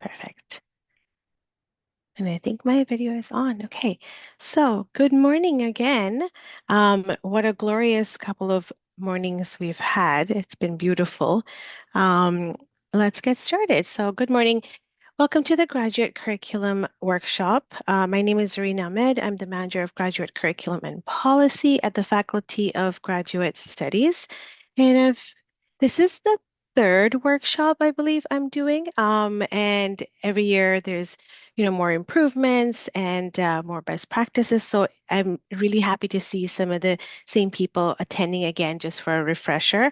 Perfect. And I think my video is on. Okay. So, good morning again. What a glorious couple of mornings we've had. It's been beautiful. Um, let's get started. So, good morning. Welcome to the Graduate Curriculum Workshop. My name is Zareen Ahmed. I'm the Manager of Graduate Curriculum and Policy at the Faculty of Graduate Studies. And this is the third workshop I believe I'm doing. And every year there's, more improvements and more best practices. So I'm really happy to see some of the same people attending again just for a refresher.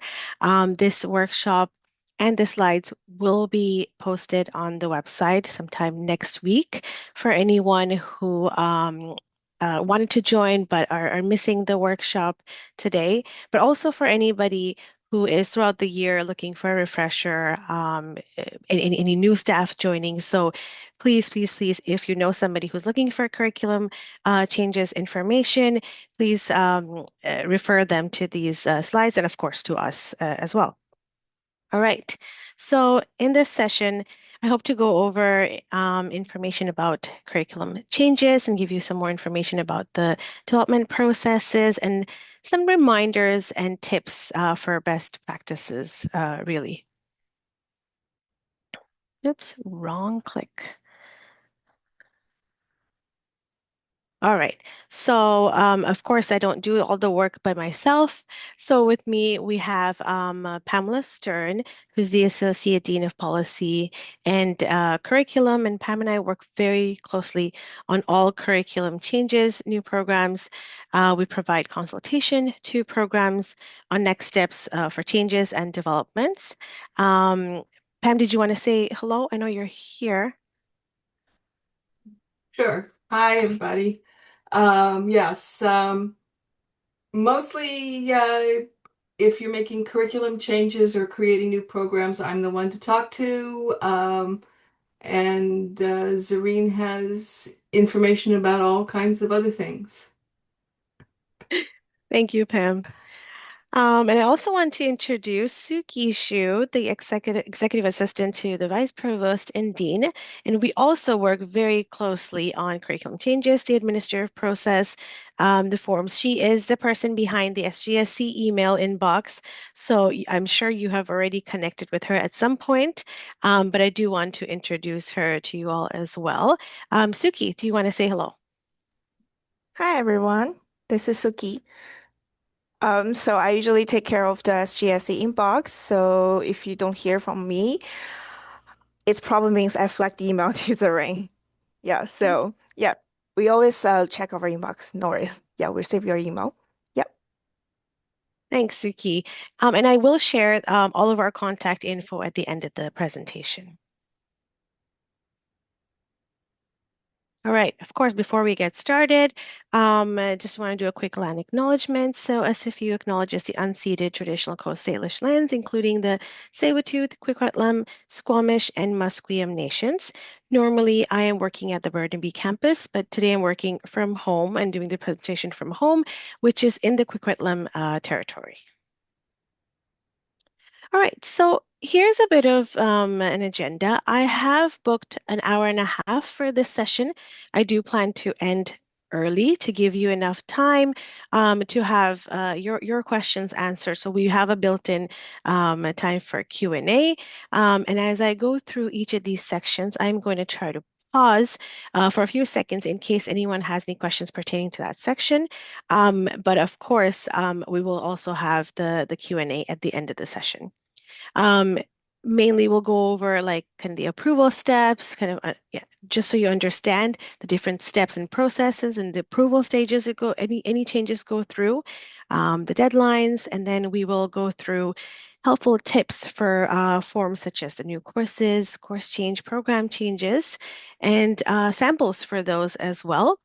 This workshop and the slides will be posted on the website sometime next week for anyone who wanted to join but are missing the workshop today, but also for anybody who is throughout the year looking for a refresher, any new staff joining. So please, please, please, if you know somebody who's looking for curriculum changes information, please refer them to these slides and of course to us as well. All right. So in this session, I hope to go over information about curriculum changes and give you some more information about the development processes and some reminders and tips for best practices, really. Oops, wrong click. All right. So, of course, I don't do all the work by myself. So, with me, we have Pamela Stern, who's the Associate Dean of Policy and Curriculum. And Pam and I work very closely on all curriculum changes, new programs. We provide consultation to programs on next steps for changes and developments. Pam, did you want to say hello? I know you're here. Sure. Hi, everybody. Yes, mostly if you're making curriculum changes or creating new programs, I'm the one to talk to. And Zareen has information about all kinds of other things. Thank you, Pam. And I also want to introduce Suki Shu, the executive assistant to the vice provost and dean. And we also work very closely on curriculum changes, the administrative process, the forms. She is the person behind the SGSC email inbox. So I'm sure you have already connected with her at some point, but I do want to introduce her to you all as well. Suki, do you want to say hello? Hi everyone, this is Suki. So I usually take care of the SGSE inbox. So if you don't hear from me, it probably means I flagged the email to the ring. Yeah, so yeah, we always check our inbox. No worries. Yeah, we receive your email. Yep. Thanks, Suki. And I will share all of our contact info at the end of the presentation. All right, of course, before we get started, I just want to do a quick land acknowledgement. So SFU acknowledges the unceded traditional Coast Salish lands, including the Tsleil-Waututh, Kwikwetlem, Squamish, and Musqueam nations. Normally, I am working at the Burnaby campus, but today I'm working from home and doing the presentation from home, which is in the Kwikwetlem territory. All right, so here's a bit of an agenda. I have booked an hour and a half for this session. I do plan to end early to give you enough time to have your questions answered. So we have a built-in time for Q&A. And as I go through each of these sections, I'm going to try to pause for a few seconds in case anyone has any questions pertaining to that section. But of course, we will also have the Q&A at the end of the session. Um, Mainly we'll go over like kind of the approval steps, kind of yeah, just so you understand the different steps and processes and the approval stages that go any changes go through, the deadlines, and then we will go through helpful tips for forms such as the new courses, course change, program changes, and samples for those as well.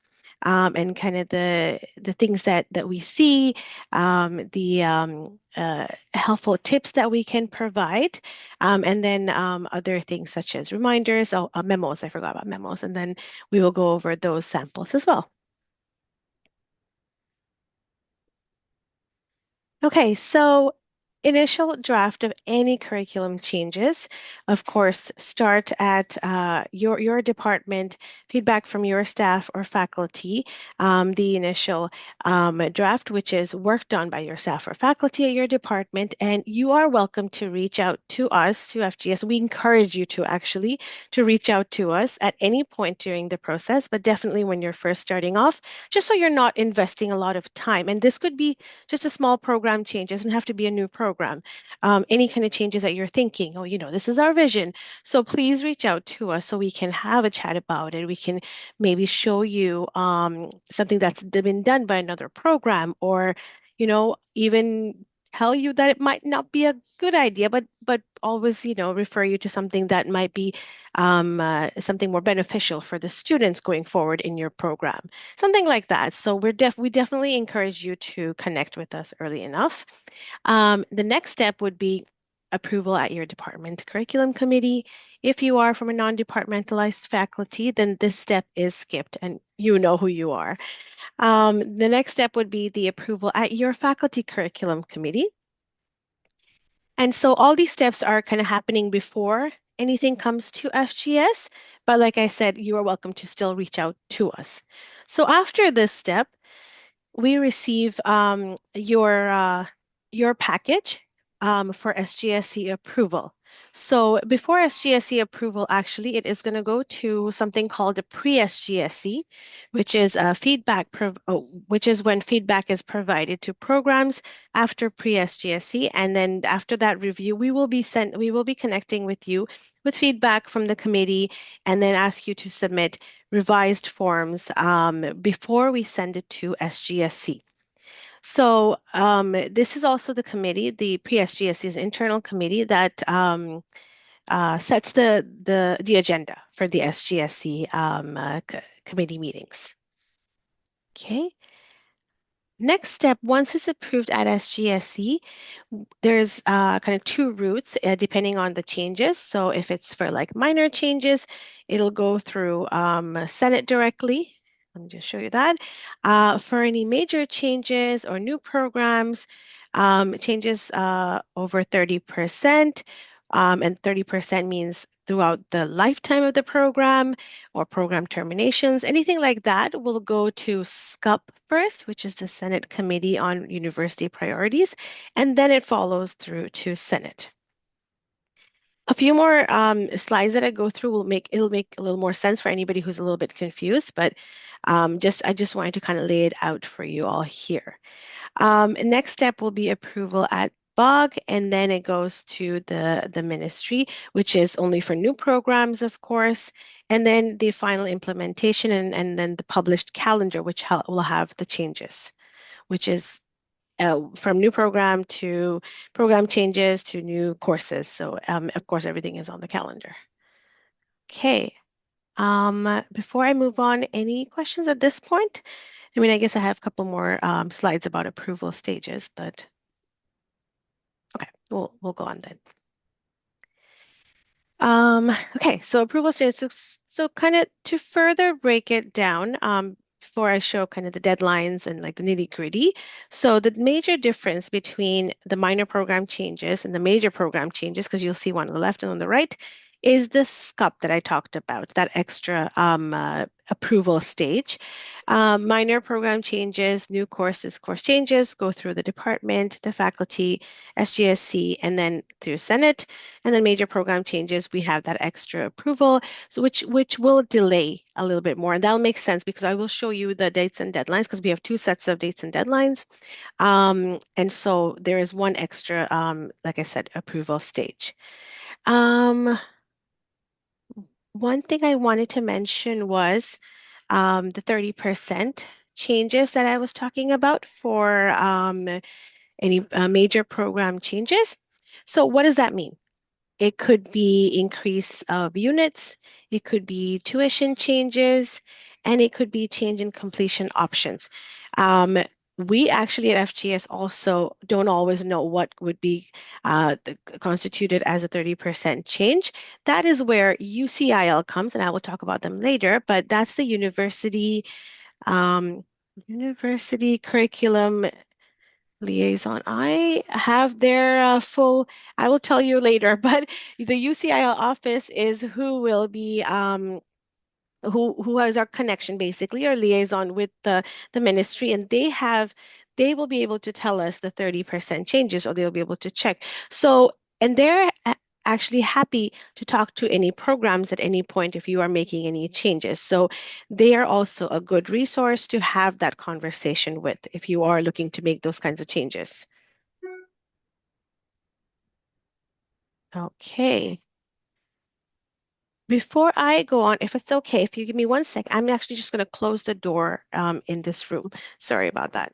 And kind of the things that we see, the helpful tips that we can provide, and then other things such as reminders, memos. I forgot about memos, and then we will go over those samples as well. Okay, so initial draft of any curriculum changes. Of course, start at your department, feedback from your staff or faculty, the initial draft, which is work done by your staff or faculty at your department, and you are welcome to reach out to us, to FGS. We encourage you to actually to reach out to us at any point during the process, but definitely when you're first starting off, just so you're not investing a lot of time. And this could be just a small program change, doesn't have to be a new program. Any kind of changes that you're thinking, oh, this is our vision. So please reach out to us so we can have a chat about it. We can maybe show you something that's been done by another program, or, even tell you that it might not be a good idea, but always, refer you to something that might be something more beneficial for the students going forward in your program, something like that. So we definitely encourage you to connect with us early enough. The next step would be approval at your department curriculum committee. If you are from a non-departmentalized faculty, then this step is skipped and you know who you are. The next step would be the approval at your faculty curriculum committee. And so all these steps are kind of happening before anything comes to FGS. But like I said, you are welcome to still reach out to us. So after this step, we receive your package for SGSE approval. So before SGSE approval, actually, it is going to go to something called a pre-SGSE, which is which is when feedback is provided to programs after pre-SGSE, and then after that review, we will be connecting with you with feedback from the committee, and then ask you to submit revised forms before we send it to SGSC. So this is also the committee, the pre-SGSC's internal committee that sets the agenda for the SGSC committee meetings. Okay. Next step, once it's approved at SGSC, there's kind of two routes depending on the changes. So if it's for like minor changes, it'll go through Senate directly. Let me just show you that. For any major changes or new programs, changes over 30%, and 30% means throughout the lifetime of the program or program terminations, anything like that will go to SCUP first, which is the Senate Committee on University Priorities, and then it follows through to Senate. A few more slides that I go through it'll make a little more sense for anybody who's a little bit confused, but I just wanted to kind of lay it out for you all here. Next step will be approval at BOG, and then it goes to the ministry, which is only for new programs, of course, and then the final implementation, and then the published calendar, which will have the changes, which is from new program to program changes to new courses. So of course, everything is on the calendar. Okay. Before I move on, any questions at this point? I mean, I guess I have a couple more slides about approval stages, but okay, we'll go on then. Okay, so approval stages. So kind of to further break it down, before I show kind of the deadlines and like the nitty-gritty. So the major difference between the minor program changes and the major program changes, because you'll see one on the left and on the right, is the SCUP that I talked about, that extra approval stage. Minor program changes, new course changes go through the department, the faculty, SGSC, and then through Senate. And then major program changes, we have that extra approval, so which will delay a little bit more. And that'll make sense because I will show you the dates and deadlines because we have two sets of dates and deadlines. And so there is one extra, like I said, approval stage. One thing I wanted to mention was the 30% changes that I was talking about for any major program changes. So what does that mean? It could be increase of units, it could be tuition changes, and it could be change in completion options. We actually at FGS also don't always know what would be constituted as a 30% change. That is where UCIL comes, and I will talk about them later, but that's the university curriculum liaison. I have their full, I will tell you later, but the UCIL office is who will be who has our connection basically or liaison with the ministry, and they will be able to tell us the 30% changes, or they'll be able to check. So, and they're actually happy to talk to any programs at any point if you are making any changes. So they are also a good resource to have that conversation with if you are looking to make those kinds of changes. Okay. Before I go on, if it's okay, if you give me 1 sec, I'm actually just going to close the door in this room. Sorry about that.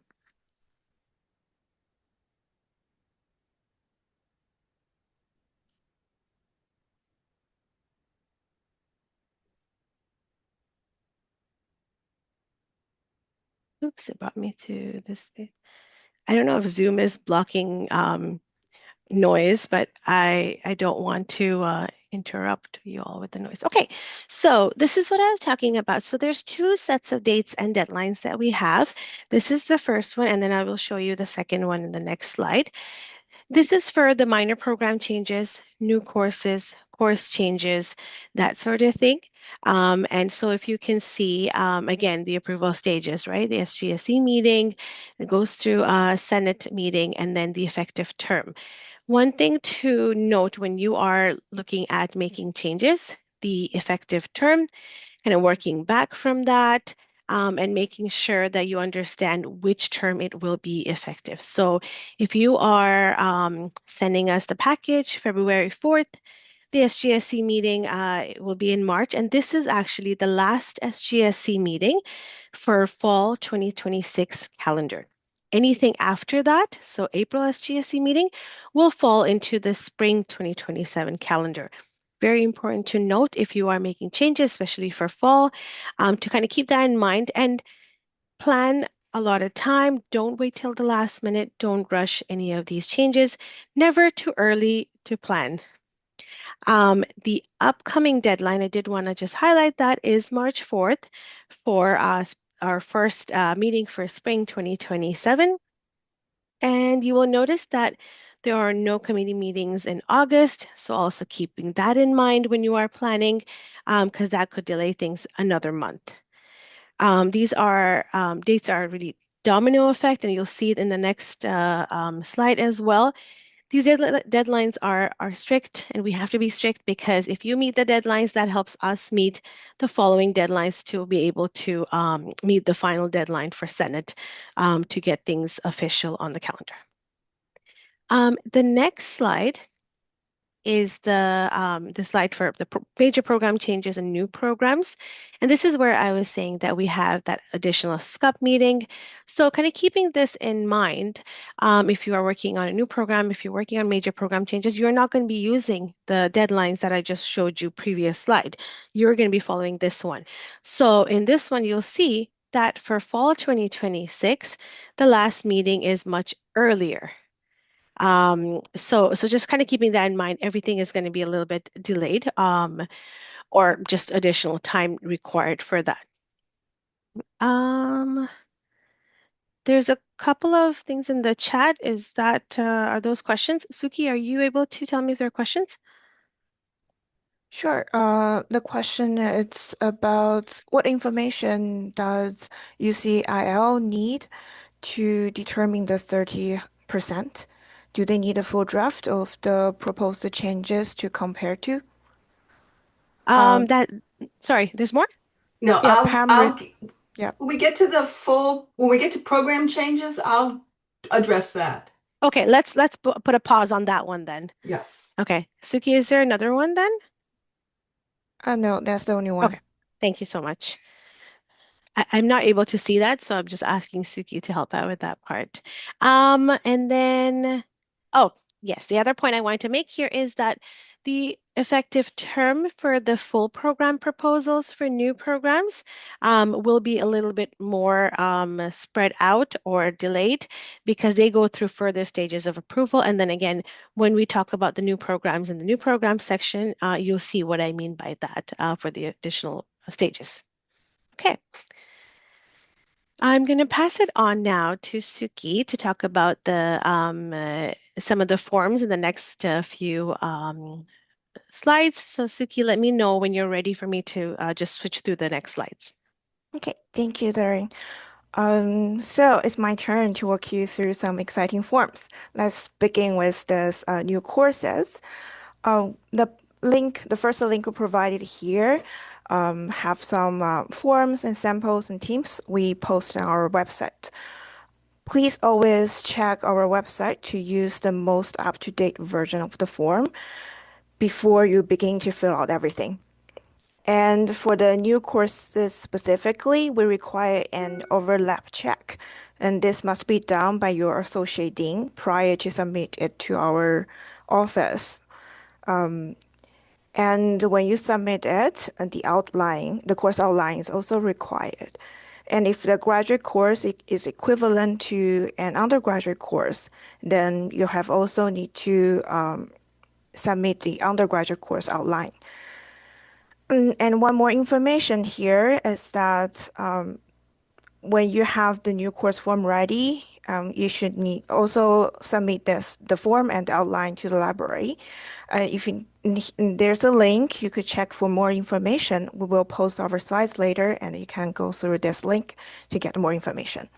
Oops, it brought me to this bit. I don't know if Zoom is blocking noise, but I don't want to interrupt you all with the noise. Okay, so this is what I was talking about. So there's two sets of dates and deadlines that we have. This is the first one, and then I will show you the second one in the next slide. This is for the minor program changes, new courses, course changes, that sort of thing. And so if you can see, again, the approval stages, right? The SGSE meeting, it goes through a Senate meeting, and then the effective term. One thing to note when you are looking at making changes, the effective term, kind of working back from that, and making sure that you understand which term it will be effective. So if you are sending us the package February 4th, the SGSC meeting will be in March, and this is actually the last SGSC meeting for fall 2026 calendar. Anything after that, so April SGSC meeting, will fall into the spring 2027 calendar. Very important to note if you are making changes, especially for fall, to kind of keep that in mind and plan a lot of time. Don't wait till the last minute. Don't rush any of these changes. Never too early to plan. The upcoming deadline, I did want to just highlight that, is March 4th for our first meeting for spring 2027. And you will notice that there are no committee meetings in August. So also keeping that in mind when you are planning, because that could delay things another month. These are dates are really domino effect, and you'll see it in the next slide as well. These deadlines are strict, and we have to be strict because if you meet the deadlines, that helps us meet the following deadlines to be able to meet the final deadline for Senate to get things official on the calendar. The next slide is the slide for the major program changes and new programs. And this is where I was saying that we have that additional SCUP meeting. So kind of keeping this in mind, if you are working on a new program, if you're working on major program changes, you're not going to be using the deadlines that I just showed you previous slide. You're going to be following this one. So in this one, you'll see that for fall 2026, the last meeting is much earlier. So just kind of keeping that in mind, everything is going to be a little bit delayed, or just additional time required for that. Um, there's a couple of things in the chat. Are those questions? Suki, are you able to tell me if there are questions? Sure. The question is about what information does UCIL need to determine the 30%? Do they need a full draft of the proposed changes to compare to? Um, That, sorry, there's more? No, yeah, Pam, yeah. when we get to when we get to program changes, I'll address that. Okay, let's put a pause on that one then. Yeah. Okay, Suki, is there another one then? No, that's the only one. Okay, thank you so much. I'm not able to see that, so I'm just asking Suki to help out with that part. And then, oh, yes, the other point I wanted to make here is that the effective term for the full program proposals for new programs will be a little bit more spread out or delayed because they go through further stages of approval. And then again, when we talk about the new programs in the new program section, you'll see what I mean by that for the additional stages. Okay. I'm going to pass it on now to Suki to talk about the some of the forms in the next few slides. So Suki, let me know when you're ready for me to just switch through the next slides. Okay, thank you, Zareen. So it's my turn to walk you through some exciting forms. Let's begin with this new courses. The the first link we provided here, have some forms and samples and themes we post on our website. Please always check our website to use the most up-to-date version of the form before you begin to fill out everything. And for the new courses specifically, we require an overlap check. And this must be done by your associate dean prior to submit it to our office. And when you submit it, the course outline is also required. And if the graduate course is equivalent to an undergraduate course, then you have also need to submit the undergraduate course outline. And one more information here is that when you have the new course form ready, you should need also submit the form and outline to the library. If there's a link, you could check for more information. We will post our slides later, and you can go through this link to get more information.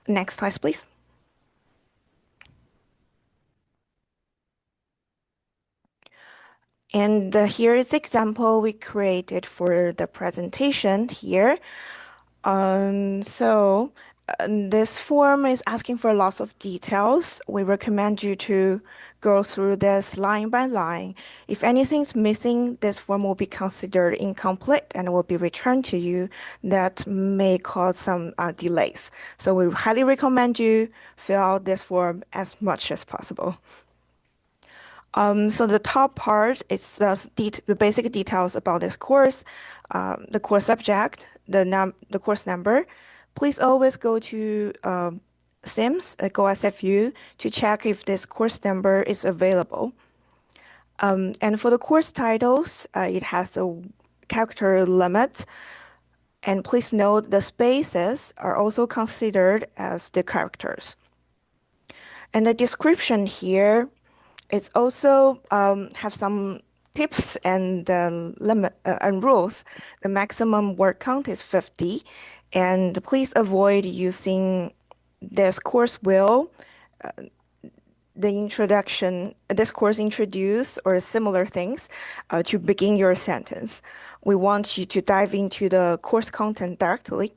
Next slide, please. And here is example we created for the presentation here. This form is asking for lots of details. We recommend you to go through this line by line. If anything's missing, this form will be considered incomplete and will be returned to you. That may cause some delays. So we highly recommend you fill out this form as much as possible. So the top part is the basic details about this course, the course subject, the course number. Please always go to SIMS, Go SFU, to check if this course number is available. And for the course titles, it has a character limit. And please note the spaces are also considered as the characters. And the description here, it's also have some tips and limit and rules. The maximum word count is 50, and please avoid using this course will, the introduction, this course introduce or similar things to begin your sentence. We want you to dive into the course content directly.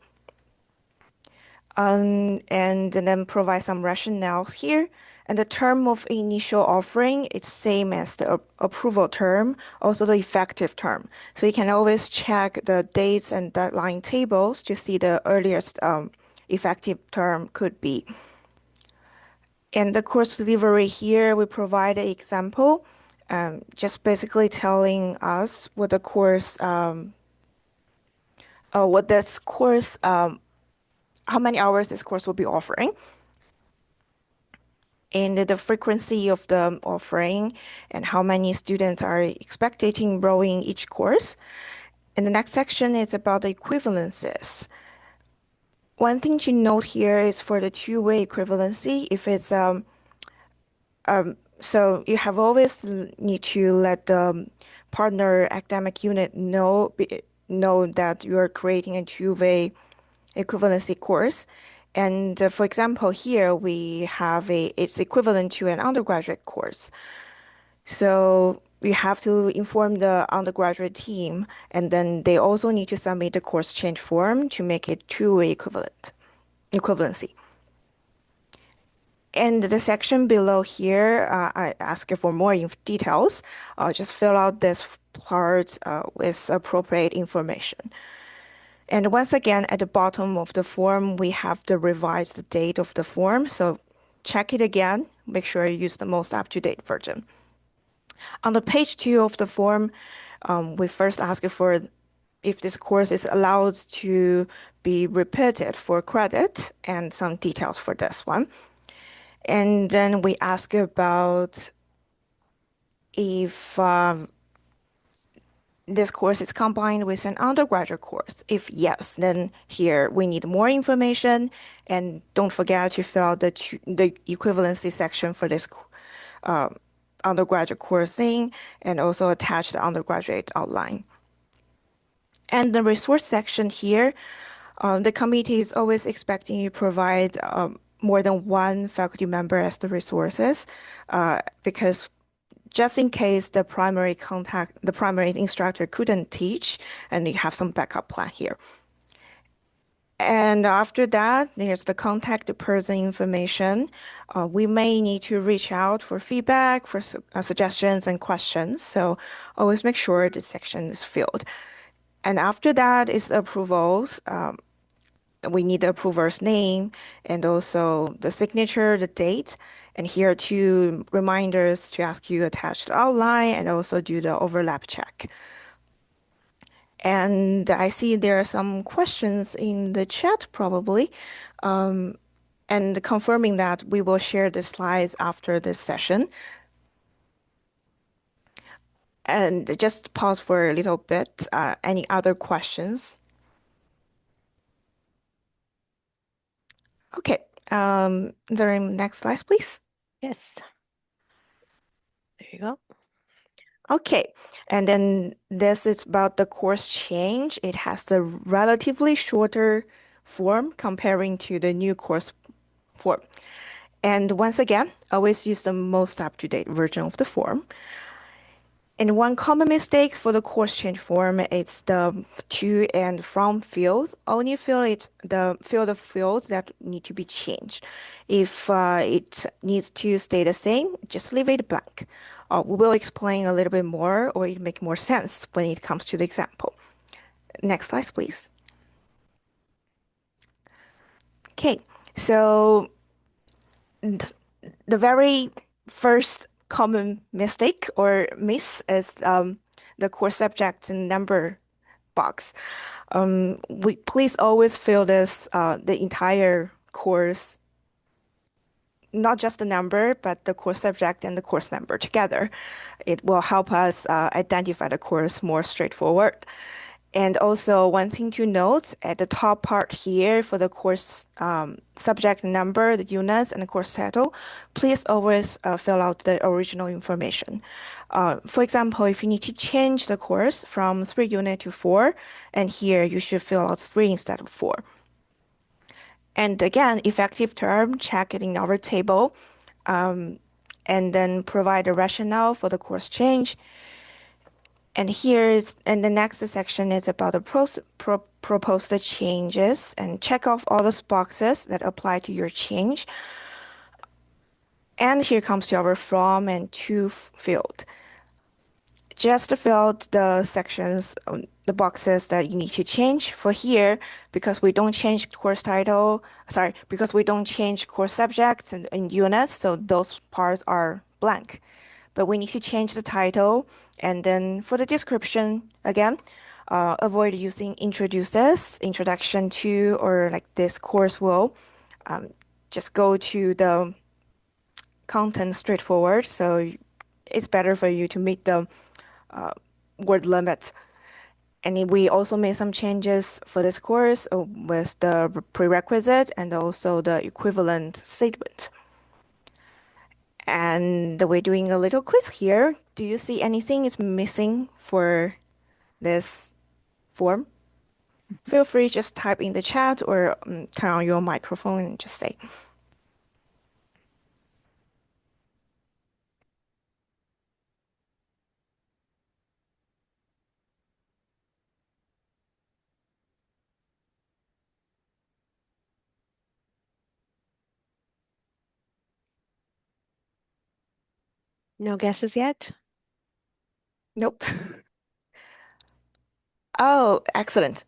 And then provide some rationales here. And the term of initial offering is same as the approval term, also the effective term. So you can always check the dates and deadline tables to see the earliest effective term could be. And the course delivery here, we provide an example, just basically telling us what the course, what this course, how many hours this course will be offering, and the frequency of the offering, and how many students are expected to enroll in each course. And the next section is about the equivalences. One thing to note here is for the two-way equivalency, if it's so you have always need to let the partner academic unit know that you are creating a two-way equivalency course. And for example, here we have it's equivalent to an undergraduate course. So we have to inform the undergraduate team, and then they also need to submit the course change form to make it two-way equivalency. And the section below here, I ask you for more details. Just fill out this part with appropriate information. And once again, at the bottom of the form, we have the revised date of the form. So check it again. Make sure you use the most up-to-date version. On the page 2 of the form, we first ask for if this course is allowed to be repeated for credit and some details for this one. And then we ask about if this course is combined with an undergraduate course. If yes, then here we need more information, and don't forget to fill out the equivalency section for this uh, undergraduate course thing, and also attach the undergraduate outline. And the resource section here, the committee is always expecting you provide more than one faculty member as the resources, because just in case the primary instructor couldn't teach, and you have some backup plan here. And after that, there's the contact person information. We may need to reach out for feedback, for suggestions and questions. So always make sure this section is filled. And after that is the approvals. We need the approver's name and also the signature, the date. And here two reminders to ask you attach the outline and also do the overlap check. And I see there are some questions in the chat probably. And confirming that we will share the slides after this session. And just pause for a little bit. Any other questions? Okay. The next slide, please. Yes. There you go. Okay, and then this is about the course change. It has a relatively shorter form comparing to the new course form. And once again, always use the most up-to-date version of the form. And one common mistake for the course change form is the to and from fields. Only fill the fields that need to be changed. If it needs to stay the same, just leave it blank. We will explain a little bit more, or it make more sense when it comes to the example. Next slide, please. Okay, so the very first common mistake or miss is the course subject and number box. We please always fill this the entire course, not just the number, but the course subject and the course number together. It will help us identify the course more straightforward. And also one thing to note at the top part here for the course subject number, the units, and the course title, please always fill out the original information. For example, if you need to change the course from 3 unit to 4, and here you should fill out 3 instead of 4. And again, effective term, check it in our table, and then provide a rationale for the course change. And the next section is about the proposed changes, and check off all those boxes that apply to your change. And here comes to our from and to field. Just fill out the sections, the boxes that you need to change. For here, because we don't change course title, because we don't change course subjects and units, so those parts are blank. But we need to change the title. And then for the description, again, avoid using introduces, introduction to, or like this course will. Just go to the content straightforward. So it's better for you to meet the word limit. And we also made some changes for this course with the prerequisite and also the equivalent statement. And we're doing a little quiz here. Do you see anything is missing for this form? Feel free just type in the chat or turn on your microphone and just say. No guesses yet? Nope. Oh, excellent.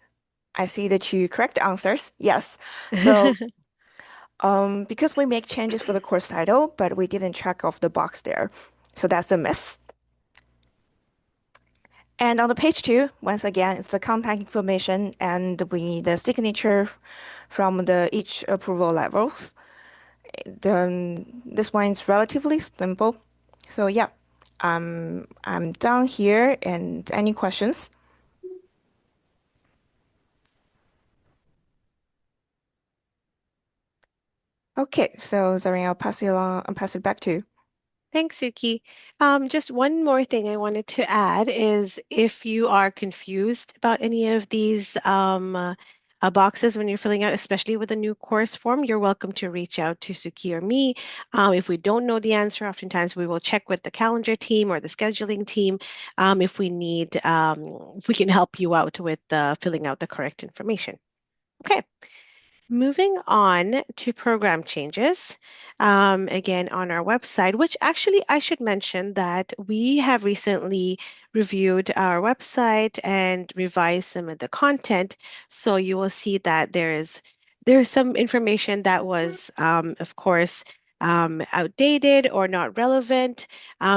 I see that you correct answers. Yes. So because we make changes for the course title, but we didn't check off the box there. So that's a miss. And on the page 2, once again, it's the contact information, and we need the signature from each approval levels. Then this one is relatively simple. So yeah, I'm down here, and any questions? Okay, so Zareen, I'll pass it back to you. Thanks, Suki. Just one more thing I wanted to add is if you are confused about any of these boxes when you're filling out, especially with a new course form, you're welcome to reach out to Suki or me. If we don't know the answer, oftentimes we will check with the calendar team or the scheduling team if we need, if we can help you out with filling out the correct information. Okay. Moving on to program changes, again on our website, which actually I should mention that we have recently reviewed our website and revised some of the content. So you will see that there's some information that was, of course, outdated or not relevant.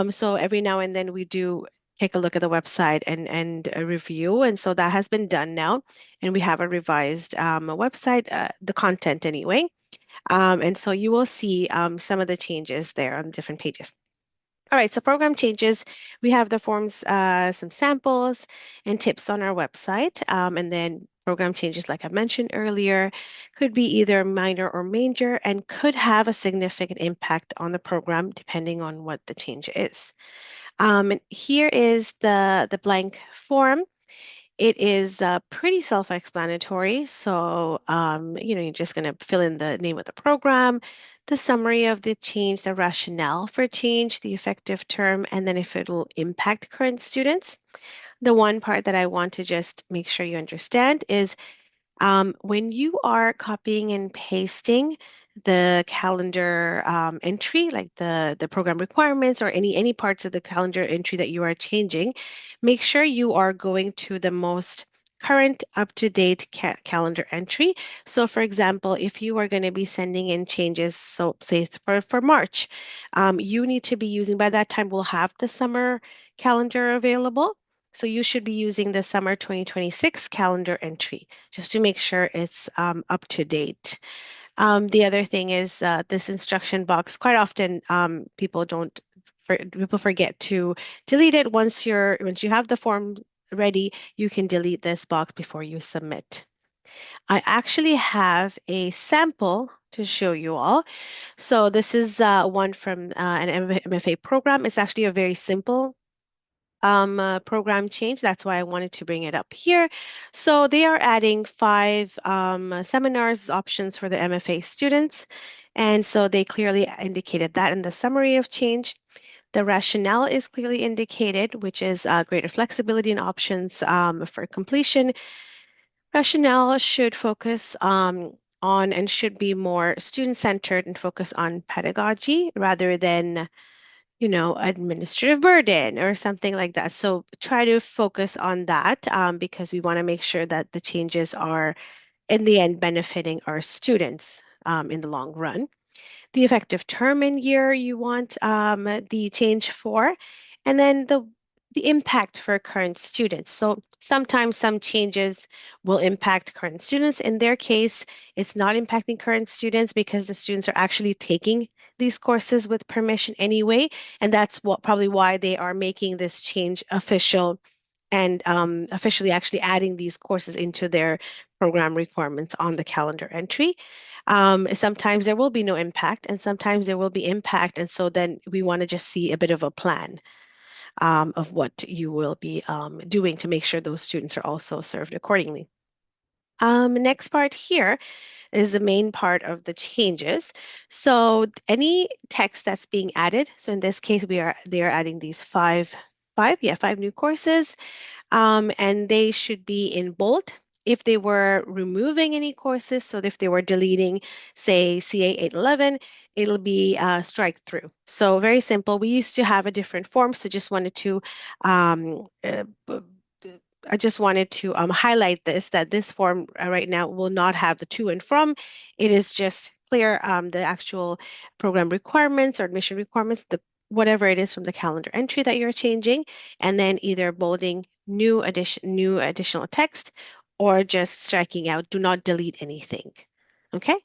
So every now and then we do take a look at the website and a review, and so that has been done now and we have a revised website, the content anyway. And so you will see some of the changes there on different pages. All right, so program changes. We have the forms, some samples and tips on our website. And then program changes, like I mentioned earlier, could be either minor or major and could have a significant impact on the program depending on what the change is. And here is the blank form. It is pretty self-explanatory. So, you're just going to fill in the name of the program, the summary of the change, the rationale for change, the effective term, and then if it'll impact current students. The one part that I want to just make sure you understand is when you are copying and pasting the calendar entry, like the program requirements or any parts of the calendar entry that you are changing, make sure you are going to the most current up-to-date calendar entry. So for example, if you are going to be sending in changes, so say for March, you need to be using, by that time we'll have the summer calendar available. So you should be using the summer 2026 calendar entry just to make sure it's up to date. The other thing is this instruction box. Quite often, people forget to delete it. Once you have the form ready, you can delete this box before you submit. I actually have a sample to show you all. So this is one from an MFA program. It's actually a very simple program change. That's why I wanted to bring it up here. So they are adding five seminars options for the MFA students. And so they clearly indicated that in the summary of change. The rationale is clearly indicated, which is greater flexibility and options for completion. Rationale should focus on and should be more student-centered and focus on pedagogy rather than administrative burden or something like that. So try to focus on that because we want to make sure that the changes are, in the end, benefiting our students in the long run. The effective term and year you want the change for, and then the impact for current students. So sometimes some changes will impact current students. In their case, it's not impacting current students because the students are actually taking these courses with permission anyway, and that's probably why they are making this change official and officially actually adding these courses into their program requirements on the calendar entry. Sometimes there will be no impact, and sometimes there will be impact. And so then we want to just see a bit of a plan of what you will be doing to make sure those students are also served accordingly. Next part here is the main part of the changes. So any text that's being added, so in this case, they are adding these five new courses and they should be in bold. If they were removing any courses, so if they were deleting, say, CA 811, it'll be strike through. So very simple. We used to have a different form, so um, uh, b- I just wanted to highlight that this form right now will not have the to and from. It is just clear the actual program requirements or admission requirements, whatever it is from the calendar entry that you're changing, and then either bolding new additional text or just striking out. Do not delete anything. Okay.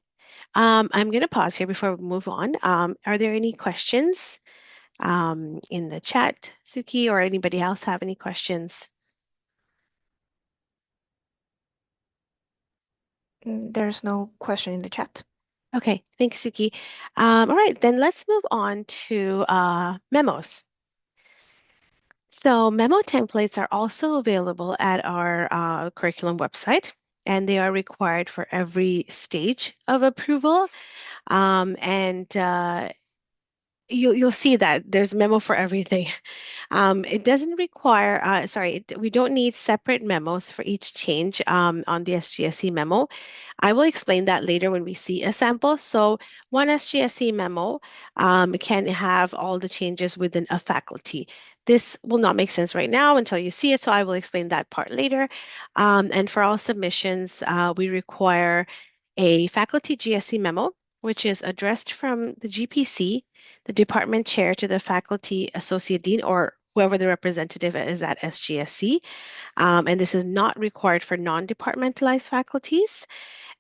I'm going to pause here before we move on. Are there any questions? in the chat, Suki, or anybody else have any questions? There's no question in the chat. Okay, thanks, Suki. All right, then let's move on to memos. So memo templates are also available at our curriculum website, and they are required for every stage of approval. And you'll see that there's memo for everything. It doesn't require, we don't need separate memos for each change on the SGSE memo. I will explain that later when we see a sample. So one SGSE memo can have all the changes within a faculty. This will not make sense right now until you see it, so I will explain that part later. And for all submissions, we require a faculty GSE memo, which is addressed from the GPC, the department chair, to the faculty associate dean or whoever the representative is at SGSE. And this is not required for non-departmentalized faculties.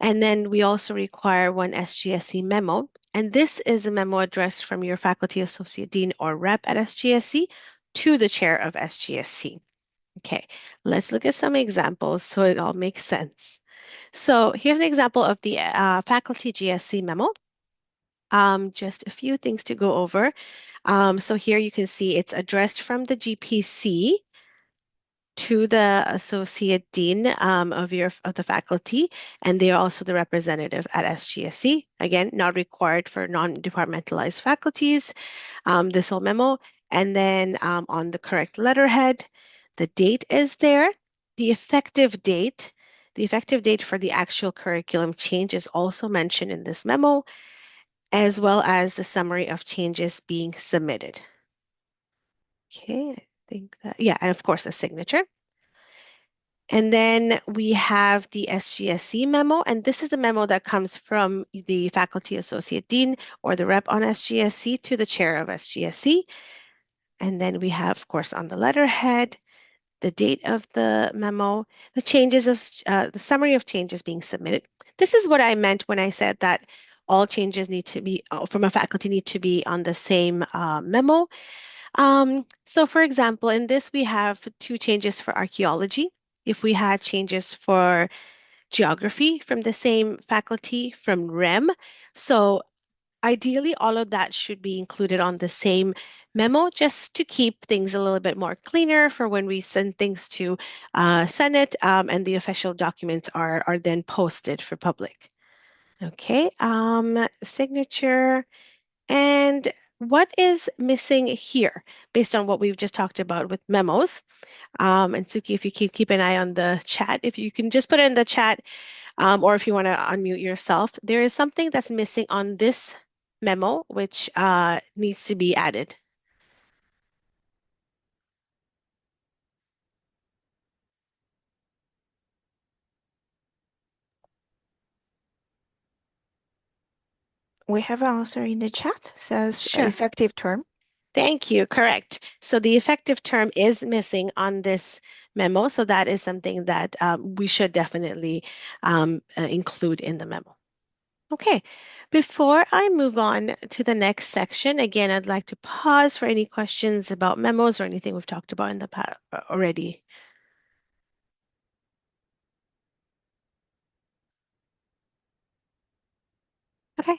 And then we also require one SGSE memo. And this is a memo addressed from your faculty associate dean or rep at SGSE to the chair of SGSE. Okay, let's look at some examples so it all makes sense. So here's an example of the faculty GSE memo. Just a few things to go over. So here you can see it's addressed from the GPC to the associate dean of the faculty, and they are also the representative at SGSE. Again, not required for non-departmentalized faculties. This whole memo, and then on the correct letterhead, the date is there. The effective date. The effective date for the actual curriculum change is also mentioned in this memo, as well as the summary of changes being submitted. Okay, I think that, yeah, and of course a signature. And then we have the SGSE memo, and this is the memo that comes from the faculty associate dean or the rep on SGSE to the chair of SGSE. And then we have, of course, on the letterhead, the date of the memo, the changes of the summary of changes being submitted. This is what I meant when I said that all changes need to be from a faculty need to be on the same memo. So for example, in this we have two changes for archaeology. If we had changes for geography from the same faculty from REM, so ideally, all of that should be included on the same memo just to keep things a little bit more cleaner for when we send things to Senate and the official documents are then posted for public. Okay, signature. And what is missing here based on what we've just talked about with memos? And Suki, if you keep an eye on the chat, if you can just put it in the chat, or if you want to unmute yourself, there is something that's missing on this memo, which needs to be added. We have an answer in the chat, says Sure. effective term. Thank you. Correct. So the effective term is missing on this memo. So that is something that we should definitely include in the memo. Okay, before I move on to the next section, again, I'd like to pause for any questions about memos or anything we've talked about in the past already. Okay,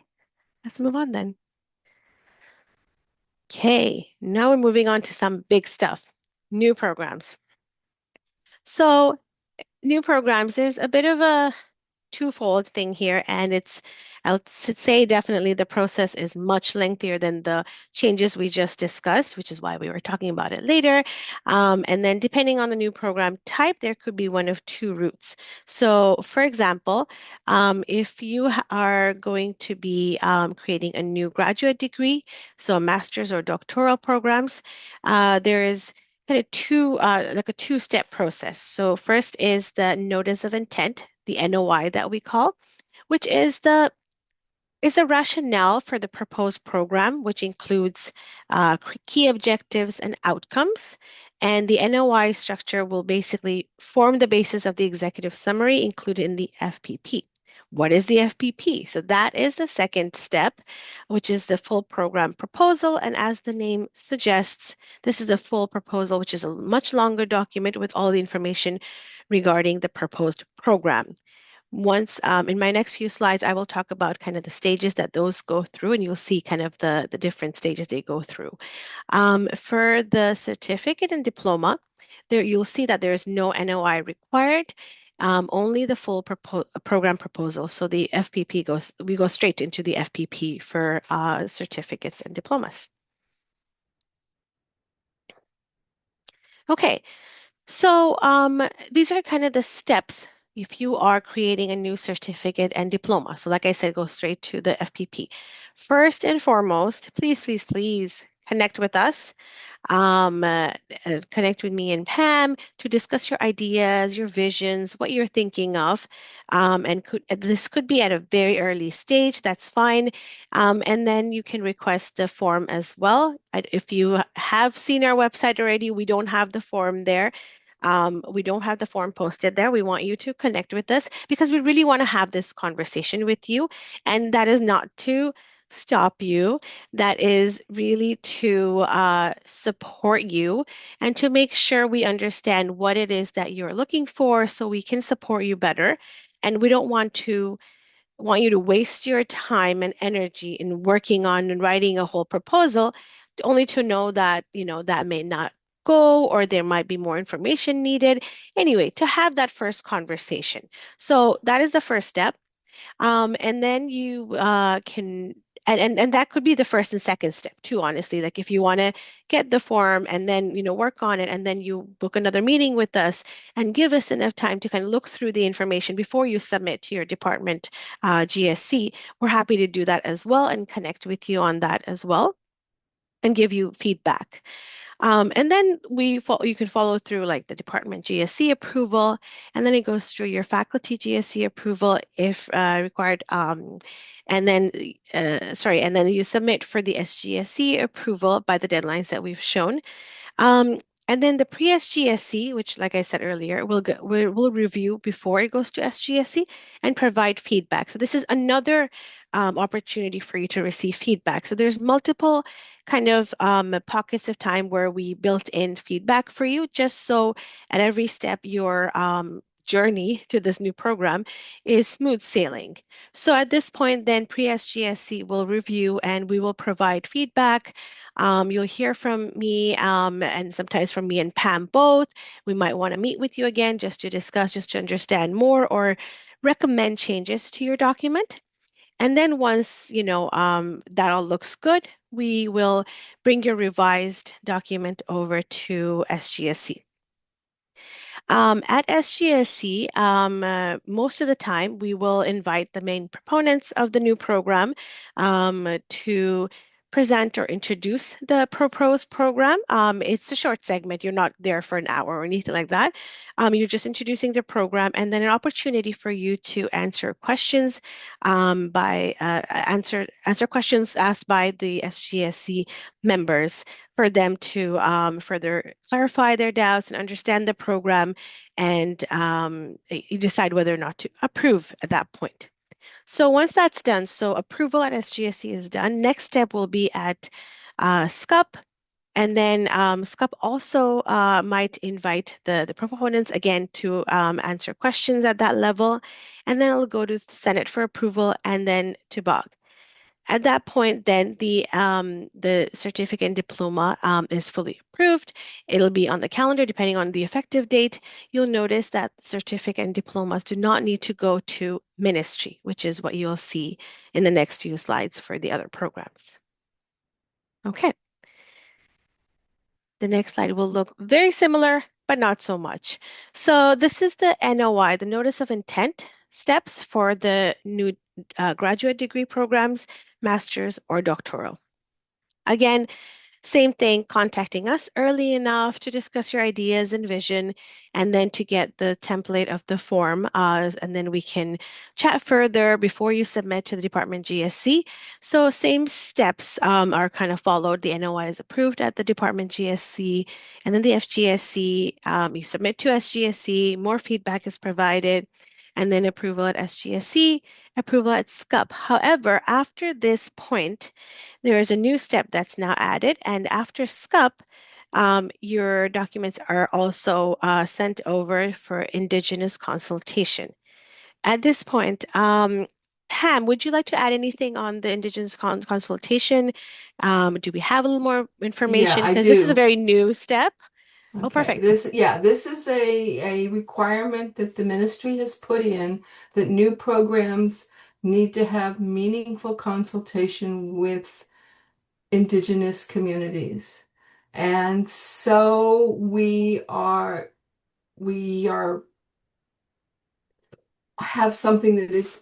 let's move on then. Okay, now we're moving on to some big stuff, new programs. So new programs, there's a bit of a twofold thing here, and I'll say definitely the process is much lengthier than the changes we just discussed, which is why we were talking about it later. And then depending on the new program type, there could be one of two routes. So for example, if you are going to be creating a new graduate degree, so master's or doctoral programs, there is kind of like a two-step process. So first is the notice of intent, the NOI that we call, which is a rationale for the proposed program, which includes key objectives and outcomes. And the NOI structure will basically form the basis of the executive summary included in the FPP. What is the FPP? So that is the second step, which is the full program proposal. And as the name suggests, this is the full proposal, which is a much longer document with all the information regarding the proposed program. Once in my next few slides, I will talk about kind of the stages that those go through, and you'll see kind of the different stages they go through. For the certificate and diploma, there you'll see that there is no NOI required, only the full program proposal. So the FPP we go straight into the FPP for certificates and diplomas. Okay, so these are kind of the steps if you are creating a new certificate and diploma. So like I said, go straight to the FPP. First and foremost, please, please, please connect with us. um, uh, Connect with me and Pam to discuss your ideas, your visions, what you're thinking of. This could be at a very early stage, that's fine. And then you can request the form as well. If you have seen our website already, we don't have the form there. We don't have the form posted there. We want you to connect with us because we really want to have this conversation with you. And that is not to stop you. That is really to support you and to make sure we understand what it is that you're looking for so we can support you better. And we don't want you to waste your time and energy in working on and writing a whole proposal, only to know that, that may not go or there might be more information needed. Anyway, to have that first conversation. So that is the first step. And then you can, and that could be the first and second step too, honestly. Like if you want to get the form and then, work on it, and then you book another meeting with us and give us enough time to kind of look through the information before you submit to your department GSC, we're happy to do that as well and connect with you on that as well and give you feedback. And then you can follow through like the department GSC approval, and then it goes through your faculty GSC approval if required. And then you submit for the SGSC approval by the deadlines that we've shown. Um, and then the pre-SGSC, which, like I said earlier, we'll review before it goes to SGSC and provide feedback. So this is another opportunity for you to receive feedback. So there's multiple kind of pockets of time where we built in feedback for you, just so at every step your journey to this new program is smooth sailing. So at this point, then pre-SGSC will review and we will provide feedback. You'll hear from me and sometimes from me and Pam both. We might want to meet with you again just to discuss, just to understand more or recommend changes to your document. And then once, that all looks good, we will bring your revised document over to SGSC. At SGSC, most of the time, we will invite the main proponents of the new program to present or introduce the proposed program. It's a short segment. You're not there for an hour or anything like that. You're just introducing the program and then an opportunity for you to answer questions answer questions asked by the SGSC members for them to further clarify their doubts and understand the program, and you decide whether or not to approve at that point. So once that's done, so approval at SGSC is done. Next step will be at SCUP. And then SCUP also might invite the proponents again to answer questions at that level. And then it'll go to the Senate for approval and then to BOG. At that point, then the certificate and diploma is fully approved. It'll be on the calendar depending on the effective date. You'll notice that certificate and diplomas do not need to go to ministry, which is what you'll see in the next few slides for the other programs. Okay. The next slide will look very similar, but not so much. So this is the NOI, the Notice of Intent steps for the new graduate degree programs, master's or doctoral. Again, same thing, contacting us early enough to discuss your ideas and vision, and then to get the template of the form, and then we can chat further before you submit to the department GSC. So same steps are kind of followed. The NOI is approved at the department GSC, and then the FGSC, you submit to SGSC, more feedback is provided. and then approval at SGSC, approval at SCUP. However, after this point, there is a new step that's now added, and after SCUP, your documents are also sent over for Indigenous consultation. At this point, Pam, would you like to add anything on the Indigenous consultation? Do we have a little more Yeah, information? I Because this is a do. very new step. Oh, Okay, perfect. this is a requirement that the ministry has put in that new programs need to have meaningful consultation with Indigenous communities. And so we are have something that is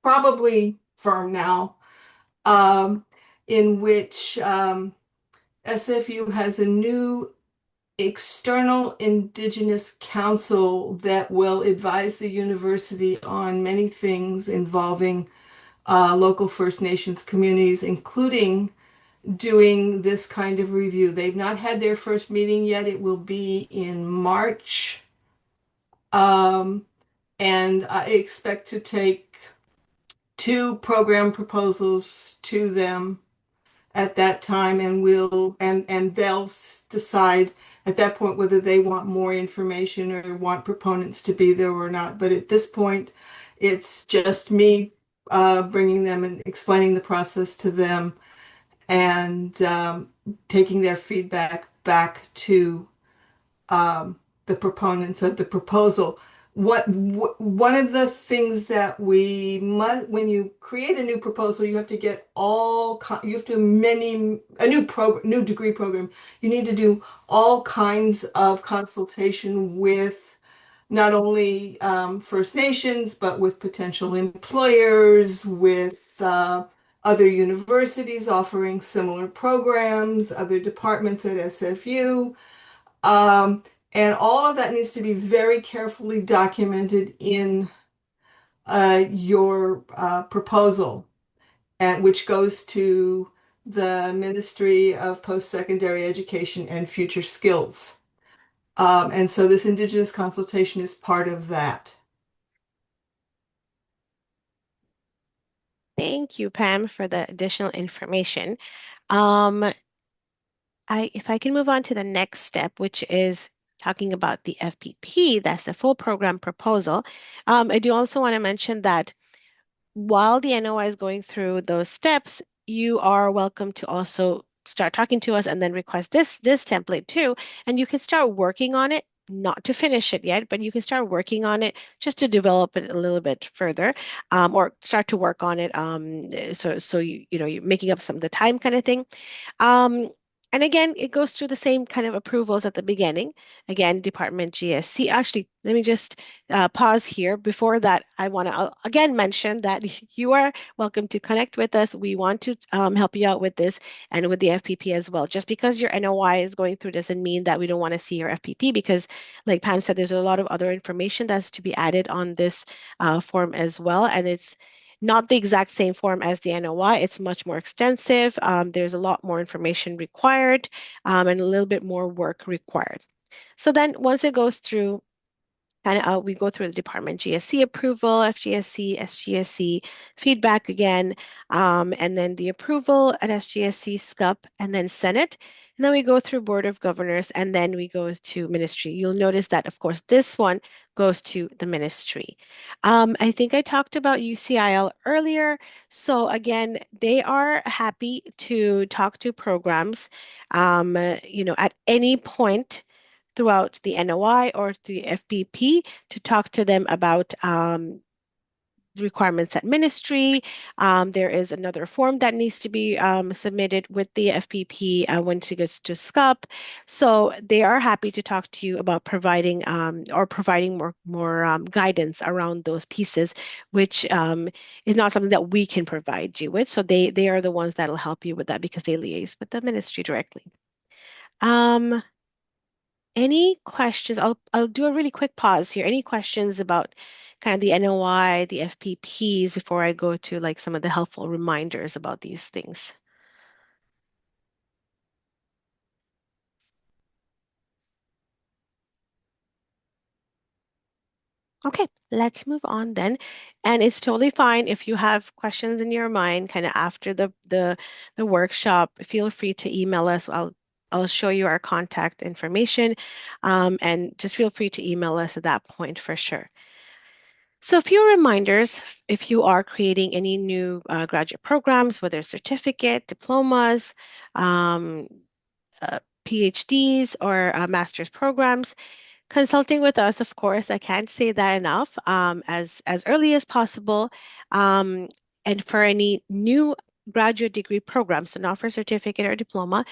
probably firm now, um, in which SFU has a new external Indigenous council that will advise the university on many things involving local First Nations communities, including doing this kind of review. They've not had their first meeting yet. It will be in March. Um, and I expect to take two program proposals to them at that time, and they'll decide at that point whether they want more information or want proponents to be there or not. But at this point, it's just me bringing them and explaining the process to them, and taking their feedback back to the proponents of the proposal. One of the things that we must, when you create a new proposal, you have to get you have to a new new degree program. You need to do all kinds of consultation with not only First Nations, but with potential employers, with other universities offering similar programs, other departments at SFU. Um, and all of that needs to be very carefully documented in your proposal, and which goes to the Ministry of Post-Secondary Education and Future Skills. And so this Indigenous consultation is part of that. Thank you, Pam, for the additional information. Um, if I can move on to the next step, which is talking about the FPP, that's the full program proposal. I do also want to mention that while the NOI is going through those steps, you are welcome to also start talking to us and then request this template too. And you can start working on it, not to finish it yet, but you can start working on it just to develop it a little bit further, or start to work on it. So you're making up some of the time kind of thing. Um, and again, it goes through the same kind of approvals at the beginning. Again, Department GSC. Actually, let me just pause here. Before that, I want to again mention that you are welcome to connect with us. We want to help you out with this and with the FPP as well. Just because your NOI is going through doesn't mean that we don't want to see your FPP, because, like Pam said, there's a lot of other information that's to be added on this form as well. And it's not the exact same form as the NOI. It's much more extensive. There's a lot more information required, and a little bit more work required. So then once it goes through, kind of we go through the department GSC approval, FGSC, SGSC, feedback again, and then the approval at SGSC, SCUP, and then Senate. And then we go through Board of Governors, and then we go to Ministry. You'll notice that, of course, this one goes to the Ministry. I think I talked about UCIL earlier. So again, they are happy to talk to programs, at any point throughout the NOI or the FPP to talk to them about requirements at ministry. There is another form that needs to be submitted with the FPP when it gets to SCUP. So they are happy to talk to you about providing or providing more guidance around those pieces, which is not something that we can provide you with. So they are the ones that will help you with that because they liaise with the ministry directly. Um, any questions? I'll do a really quick pause here. Any questions about kind of the NOI, the FPPs before I go to like some of the helpful reminders about these things? Okay, let's move on then. And it's totally fine if you have questions in your mind kind of after the workshop, feel free to email us. I'll show you our contact information, and just feel free to email us at that point for sure. So a few reminders if you are creating any new graduate programs, whether certificate, diplomas, um, PhDs, or master's programs. Consulting with us, of course, I can't say that enough, as early as possible. Um, and for any new graduate degree programs, so not for certificate or diploma,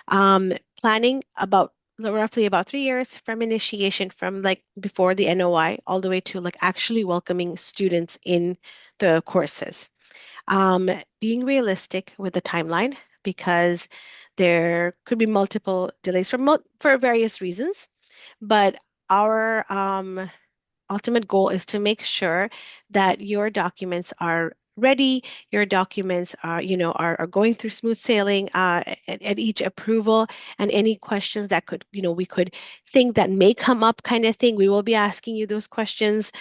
planning about roughly about 3 years from initiation, from like before the NOI, all the way to like actually welcoming students in the courses. Um, Being realistic with the timeline because there could be multiple delays for various reasons. But our ultimate goal is to make sure that your documents are ready, your documents are going through smooth sailing at each approval, and any questions that we could think that may come up kind of thing. We will be asking you those questions,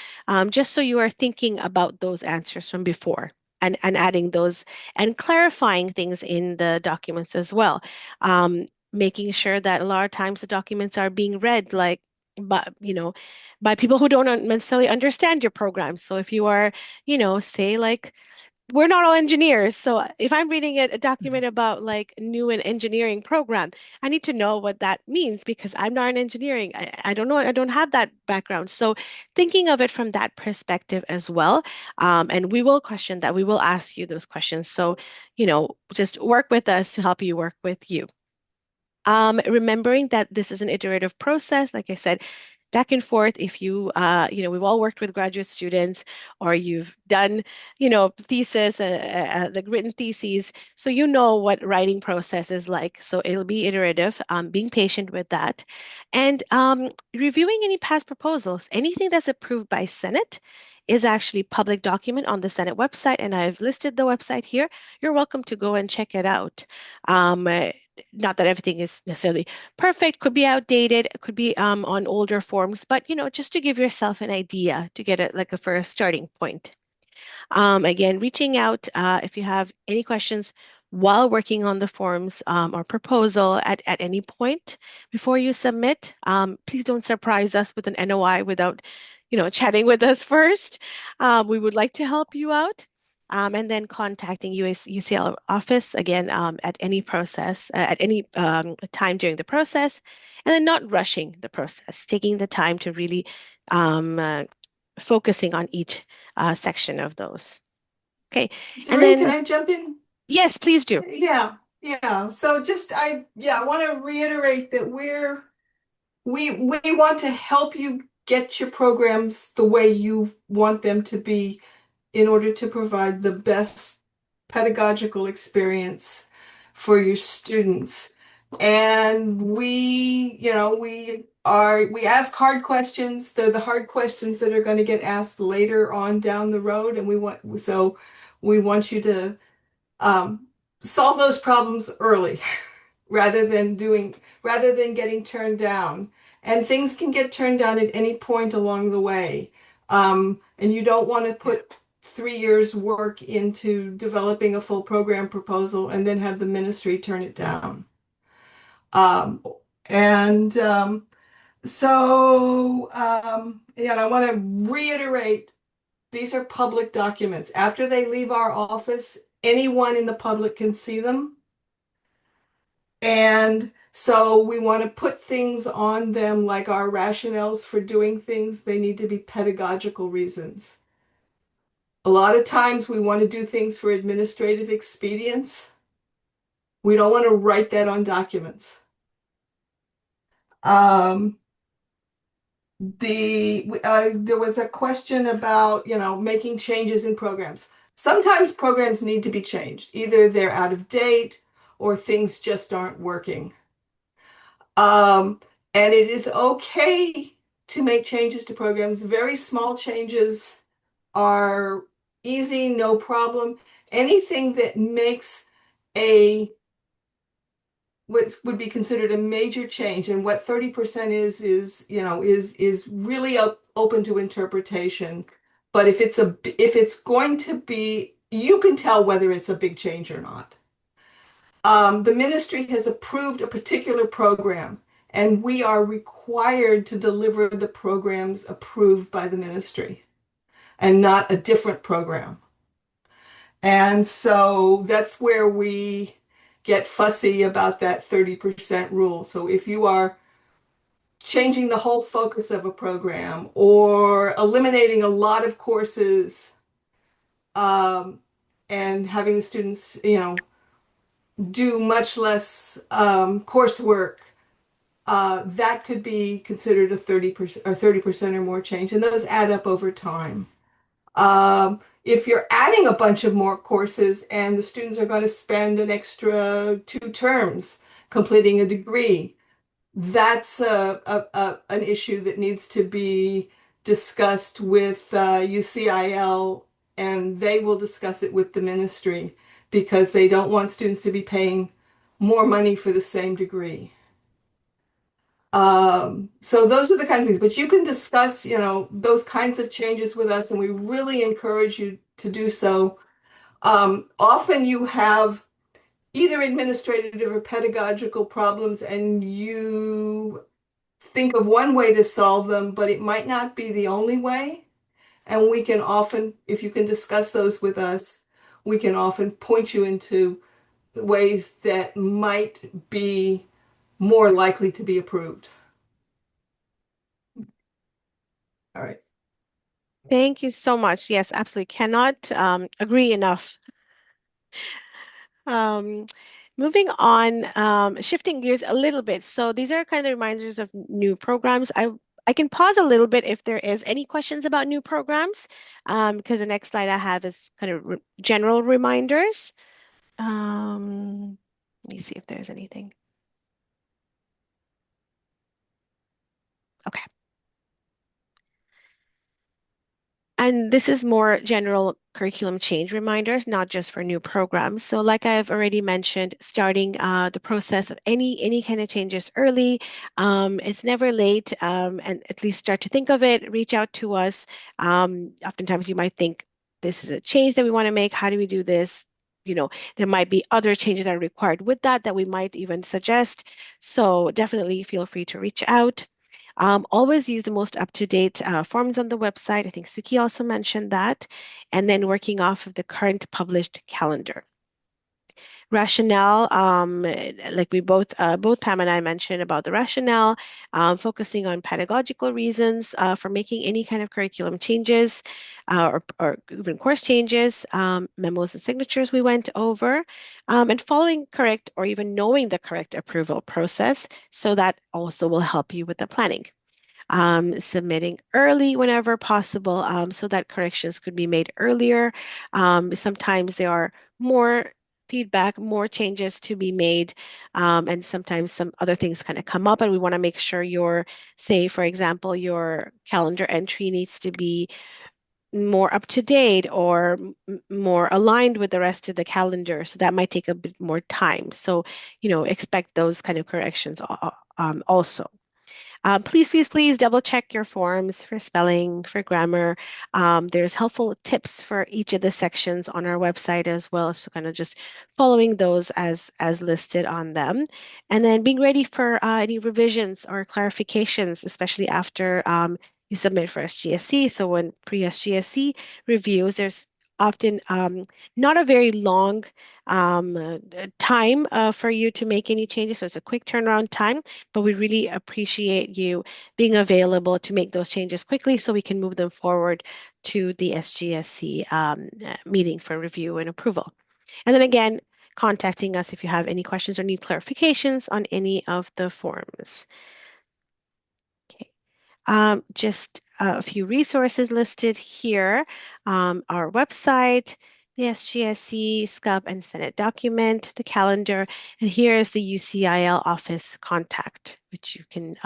just so you are thinking about those answers from before. And adding those and clarifying things in the documents as well. Making sure that a lot of times the documents are being read like but by people who don't necessarily understand your program. So if you are, say like we're not all engineers. So if I'm reading a document about like new an engineering program, I need to know what that means because I'm not in engineering. I don't know. I don't have that background. So thinking of it from that perspective as well. And we will question that. We will ask you those questions. So, just work with us to help you work with you. Remembering that this is an iterative process, like I said, back and forth. If we've all worked with graduate students or you've done, thesis, like written theses, so you know what writing process is like. So it'll be iterative, being patient with that. And reviewing any past proposals, anything that's approved by Senate is actually public document on the Senate website, and I've listed the website here. You're welcome to go and check it out. Um, Not that everything is necessarily perfect, could be outdated, could be on older forms, but just to give yourself an idea to get it like a first starting point. Again, reaching out if you have any questions while working on the forms or proposal at any point before you submit. Please don't surprise us with an NOI without, chatting with us first. We would like to help you out. And then contacting UCL office again at any process, at any time during the process, and then not rushing the process, taking the time to really um, uh, focusing on each section of those. Okay. And Zareen, can then, I jump in? yes, please do. Yeah, yeah. So I want to reiterate that we want to help you get your programs the way you want them to be in order to provide the best pedagogical experience for your students. And we ask hard questions. They're the hard questions that are going to get asked later on down the road, and we want you to um, solve those problems early rather than getting turned down. And things can get turned down at any point along the way. And you don't want to put 3 years work into developing a full program proposal and then have the ministry turn it down. Um, and yeah, and I want to reiterate, these are public documents. After they leave our office, anyone in the public can see them. And so we want to put things on them like our rationales for doing things. They need to be pedagogical reasons. A lot of times we want to do things for administrative expedience. We don't want to write that on documents. Um, there was a question about, making changes in programs. Sometimes programs need to be changed. Either they're out of date or things just aren't working. Um, and it is okay to make changes to programs. Very small changes are easy, no problem. Anything that makes a what would be considered a major change, and what 30% is really open to interpretation. But if it's going to be, you can tell whether it's a big change or not. The ministry has approved a particular program, and we are required to deliver the programs approved by the ministry and not a different program. And so that's where we get fussy about that 30% rule. So if you are changing the whole focus of a program or eliminating a lot of courses, um, and having the students, do much less coursework, that could be considered a 30% or 30% or more change, and those add up over time. If you're adding a bunch of more courses and the students are going to spend an extra 2 terms completing a degree, that's an issue that needs to be discussed with UCIL, and they will discuss it with the ministry because they don't want students to be paying more money for the same degree. So those are the kinds of things, but you can discuss, those kinds of changes with us, and we really encourage you to do so. Often you have either administrative or pedagogical problems, and you think of one way to solve them, but it might not be the only way. And we can often, if you can discuss those with us, we can often point you into ways that might be more likely to be approved. All right. Thank you so much. Yes, absolutely. Cannot agree enough. Um, Moving on, shifting gears a little bit. So these are kind of reminders of new programs. I can pause a little bit if there is any questions about new programs, because the next slide I have is kind of general reminders. Let me see if there's anything. Okay. And this is more general curriculum change reminders, not just for new programs. So like I've already mentioned, starting the process of any kind of changes early. It's never late, and at least start to think of it, reach out to us. Oftentimes you might think this is a change that we want to make. How do we do this? There might be other changes that are required with that we might even suggest. So definitely feel free to reach out. Always use the most up-to-date forms on the website. I think Suki also mentioned that. And then working off of the current published calendar. Rationale, like we both Pam and I mentioned about the rationale, focusing on pedagogical reasons for making any kind of curriculum changes or even course changes, memos and signatures we went over, and following correct or even knowing the correct approval process. So that also will help you with the planning. Submitting early whenever possible so that corrections could be made earlier. Sometimes there are more feedback, more changes to be made, and sometimes some other things kind of come up, and we want to make sure say, for example, your calendar entry needs to be more up to date or more aligned with the rest of the calendar. So that might take a bit more time. So, expect those kind of corrections also. Please double check your forms for spelling, for grammar. There's helpful tips for each of the sections on our website as well. So kind of just following those as listed on them. And then being ready for any revisions or clarifications, especially after you submit for SGSE. So when pre-SGSE reviews, there's often not a very long time for you to make any changes. So it's a quick turnaround time, but we really appreciate you being available to make those changes quickly so we can move them forward to the SGSE meeting for review and approval. And then again, contacting us if you have any questions or need clarifications on any of the forms. Okay. Just a few resources listed here. Our website, the SGSE, SCUP, and Senate document, the calendar, and here is the UCIL office contact, which you can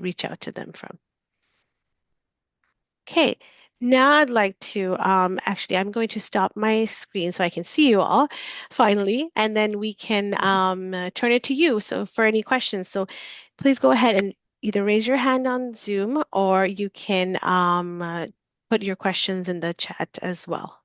reach out to them from. Okay, Now I'd like to actually I'm going to stop my screen so I can see you all finally, and then we can turn it to you. So for any questions, so please go ahead and either raise your hand on Zoom or you can put your questions in the chat as well.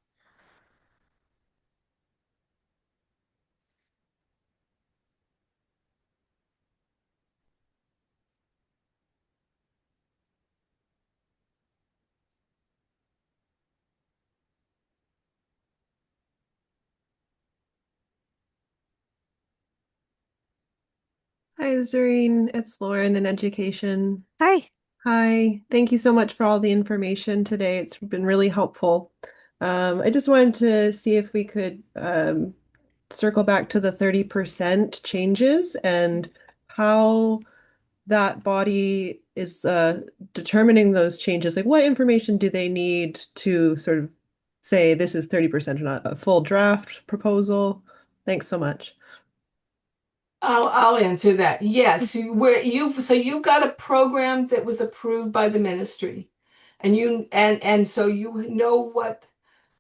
Hi, Zareen. It's Lauren in education. Hi. Hi. Thank you so much for all the information today. It's been really helpful. I just wanted to see if we could circle back to the 30% changes and how that body is determining those changes. Like, what information do they need to sort of say this is 30% or not? A full draft proposal? Thanks so much. I'll answer that. Yes, you've got a program that was approved by the ministry, and so you know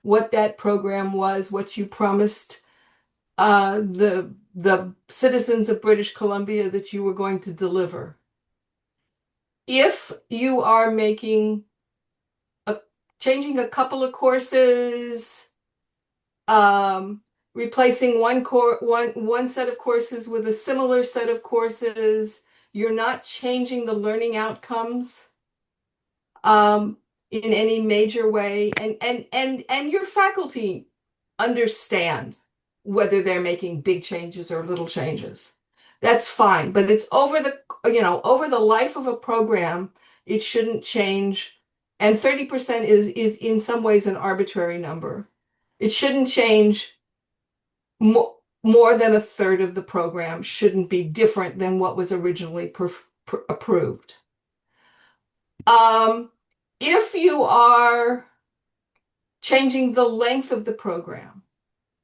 what that program was, what you promised the citizens of British Columbia that you were going to deliver. If you are changing a couple of courses, um, replacing one set of courses with a similar set of courses. You're not changing the learning outcomes um, in any major way, and your faculty understand whether they're making big changes or little changes. That's fine, but it's over the life of a program, it shouldn't change. And 30% is in some ways an arbitrary number. It shouldn't change more than a third of the program shouldn't be different than what was originally approved. Um, if you are changing the length of the program,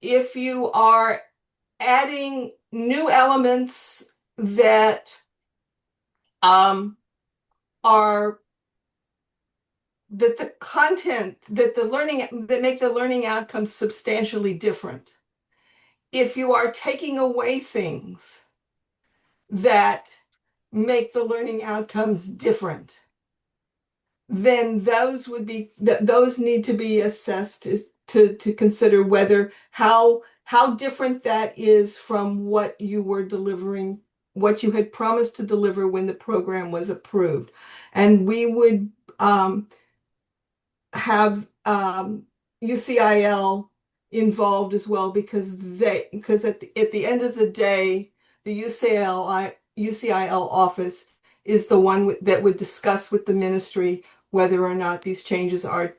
if you are adding new elements that are that the content that make the learning outcomes substantially different, if you are taking away things that make the learning outcomes different, then those need to be assessed to consider whether how different that is from what you were delivering, what you had promised to deliver when the program was approved. And we would have UCIL involved as well because at the end of the day, the UCIL office is the one that would discuss with the ministry whether or not these changes are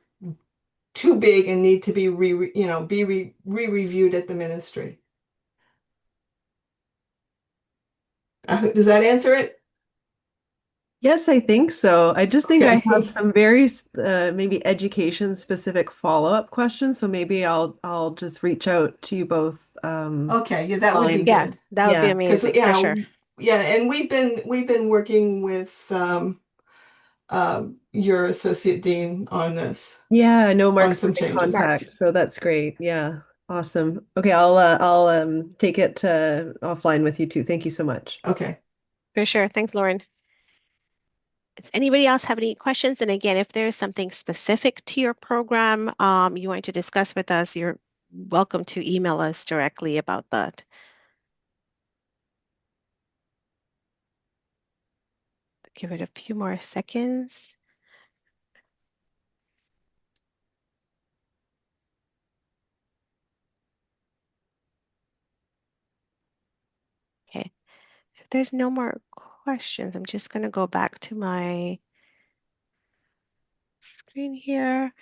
too big and need to be re-reviewed at the ministry. Does that answer it? Yes, I think so. I just think I have Okay. some very maybe education specific follow-up questions. So maybe I'll just reach out to you both Okay, yeah, that would be offline. Yeah, good. that would be Yeah. Because amazing for sure. yeah, and we've been working with your associate dean on this, Yeah, I know on Mark's been some in changes. Mark, contact, so that's great. Yeah. Awesome. Okay, I'll take it offline with you too. Thank you so much. Okay. for sure. Thanks, Lauren. Does anybody else have any questions? And again, if there's something specific to your program you want to discuss with us, you're welcome to email us directly about that. Give it a few more seconds. Okay, if there's no more questions, I'm just going to go back to my screen here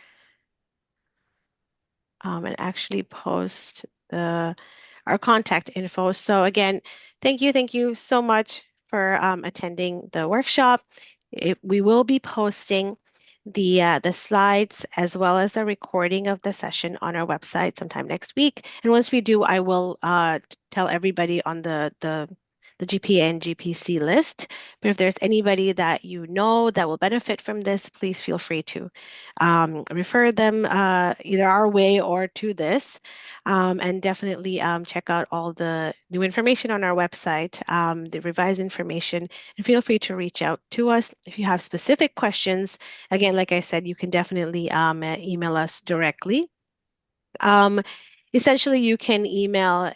and actually post our contact info. So again, thank you so much for attending the workshop. We will be posting the slides as well as the recording of the session on our website sometime next week. And once we do, I will tell everybody on the the GPA and GPC list. But if there's anybody that you know that will benefit from this, please feel free to refer them either our way or to this. And definitely check out all the new information on our website, the revised information, and feel free to reach out to us if you have specific questions. Again, like I said, you can definitely email us directly. Um, Essentially, you can email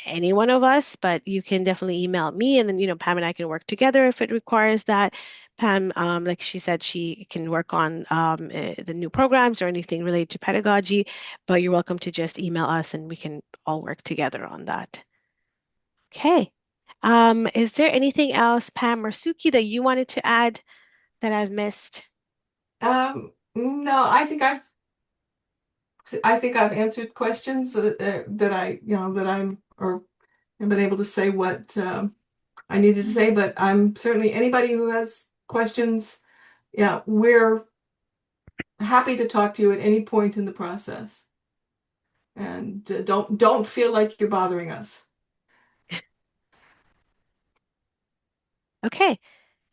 any one of us, but you can definitely email me, and then Pam and I can work together if it requires that. Pam, like she said, she can work on the new programs or anything related to pedagogy, but you're welcome to just email us, and we can all work together on that. Okay. Is there anything else, Pam or Suki, that you wanted to add that I've missed? No, I think I've answered questions that I'm or have been able to say what I needed to say, but I'm certainly anybody who has questions, yeah, we're happy to talk to you at any point in the process. And don't feel like you're bothering us. Okay.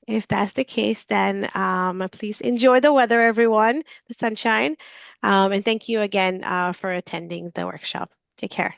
If that's the case, then please enjoy the weather, everyone, the sunshine. And thank you again for attending the workshop. Take care.